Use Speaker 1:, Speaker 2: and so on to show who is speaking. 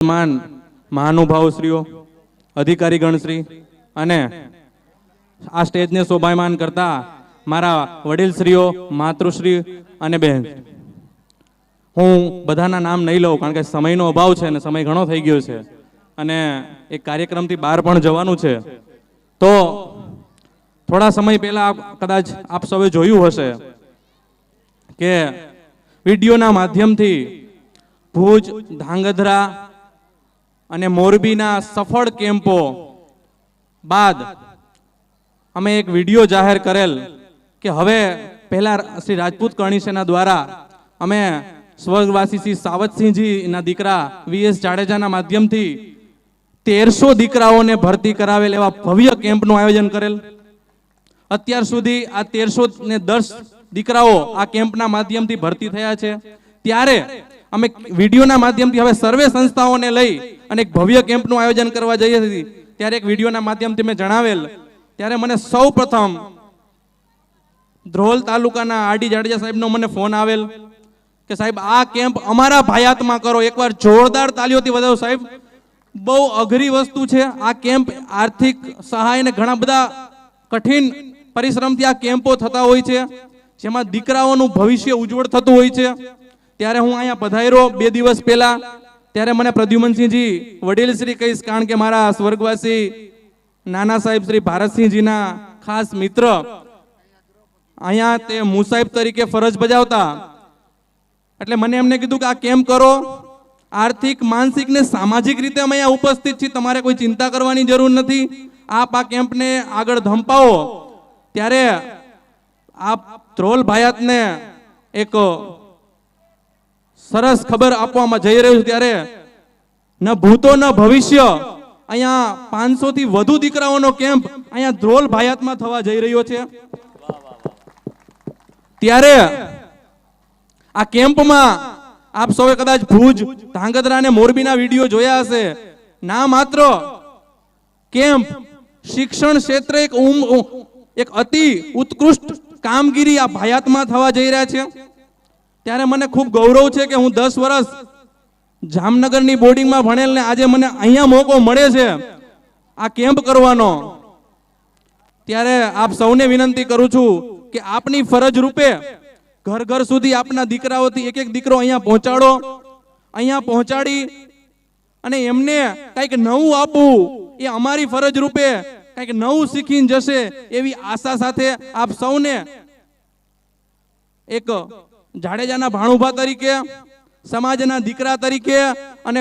Speaker 1: મહાનુભાવશ્રીઓ, અધિકારીગણશ્રી અને આ સ્ટેજને શોભાયમાન કરતા મારા વડીલશ્રીઓ, માતૃશ્રી અને બહેન, હું બધાના નામ નહીં લઉં કારણ કે સમયનો અભાવ છે અને સમય ઘણો થઈ ગયો છે અને એક કાર્યક્રમથી બહાર પણ જવાનું છે. તો થોડા સમય પહેલા કદાચ આપ સૌએ જોયું હશે કે વિડીયોના માધ્યમથી ભુજ, ધાંગધ્રા અને મોરબીના સફળ કેમ્પો બાદ અમે એક વિડીયો જાહેર કરેલ કે હવે પહેલા શ્રી રાજપૂત કરણી સેના દ્વારા અમે સ્વર્ગવાસી શ્રી સાવતસિંહજીના દીકરા વીએસ જાડેજાના માધ્યમથી 1300 દીકરાઓને ભરતી કરાવેલ એવા ભવ્ય કેમ્પનું આયોજન કરેલ. અત્યાર સુધી આ 1310 દીકરાઓ આ કેમ્પના માધ્યમથી ભરતી થયા છે. ત્યારે અમે વિડીયોના માધ્યમથી હવે સર્વે સંસ્થાઓને લઈ અને એક ભવ્ય કેમ્પનું આયોજન કરવા જઈએ છીએ. ત્યારે એક વિડીયોના માધ્યમથી મેં જણાવેલ, ત્યારે મને સૌ પ્રથમ ધ્રોલ તાલુકાના આરડી જાડેજા સાહેબનો મને ફોન આવેલ કે સાહેબ આ કેમ્પ અમારા ભાયાતમાં કરો. એકવાર જોરદાર તાલીઓથી વધાવો સાહેબ, બહુ અઘરી વસ્તુ છે આ કેમ્પ. આર્થિક સહાય ને ઘણા બધા કઠિન પરિશ્રમથી આ કેમ્પો થતા હોય છે, જેમાં દીકરાઓનું ભવિષ્ય ઉજ્જવળ થતું હોય છે. ત્યારે હું અહીંયા પધાર્યો 2 દિવસ પહેલા, ત્યારે મને પ્રદ્યુમનસિંહજી વડીલ શ્રી કહીશ, કારણ કે મારા સ્વર્ગવાસી નાના સાહેબ શ્રી ભારતસિંહજીના ખાસ મિત્ર અહીંયા તે મુસાહિબ તરીકે ફરજ બજાવતા. એટલે મને એમને કીધું કે આ કેમ્પ કરો, આર્થિક, માનસિક ને સામાજિક રીતે અમે અહીંયા ઉપસ્થિત છીએ, તમારે કોઈ ચિંતા કરવાની જરૂર નથી, આપ આ કેમ્પને આગળ ધંપાવો. ત્યારે આપ ધ્રોલ ભાયાતને એક સરસ ખબર આપવામાં જઈ રહ્યું છે. ત્યારે ન ભૂતો ન ભવિષ્ય, અહીંયા 500 થી વધુ દીકરાઓનો કેમ્પ અહીંયા ધ્રોલ ભાયાતમાં થવા જઈ રહ્યો છે. ત્યારે આ કેમ્પમાં આપ સૌએ કદાચ ભુજ, ધાંગધ્રા અને મોરબીના વિડીયો જોયા હશે. ના માત્ર કેમ્પ, શિક્ષણ ક્ષેત્રે એક અતિ ઉત્કૃષ્ટ કામગીરી આ ભાયાતમાં થવા જઈ રહ્યા છે. ત્યારે મને ખૂબ ગૌરવ છે કે હું 10 વર્ષ જામનગરની બોર્ડિંગમાં ભણેલ ને આજે મને અહીંયા મોકો મળે છે આ કેમ્પ કરવાનો. ત્યારે આપ સૌને વિનંતી કરું છું કે આપની ફરજ રૂપે ઘર ઘર સુધી આપના દીકરાઓથી એક દીકરો અહીંયા પહોંચાડો. અહીંયા પહોંચાડી અને એમને કંઈક નવું આપવું એ અમારી ફરજ રૂપે કંઈક નવું શીખીને જશે એવી આશા સાથે આપ સૌને એક જાડેજાના ભાણુભા તરીકે, સમાજના દીકરા તરીકે અને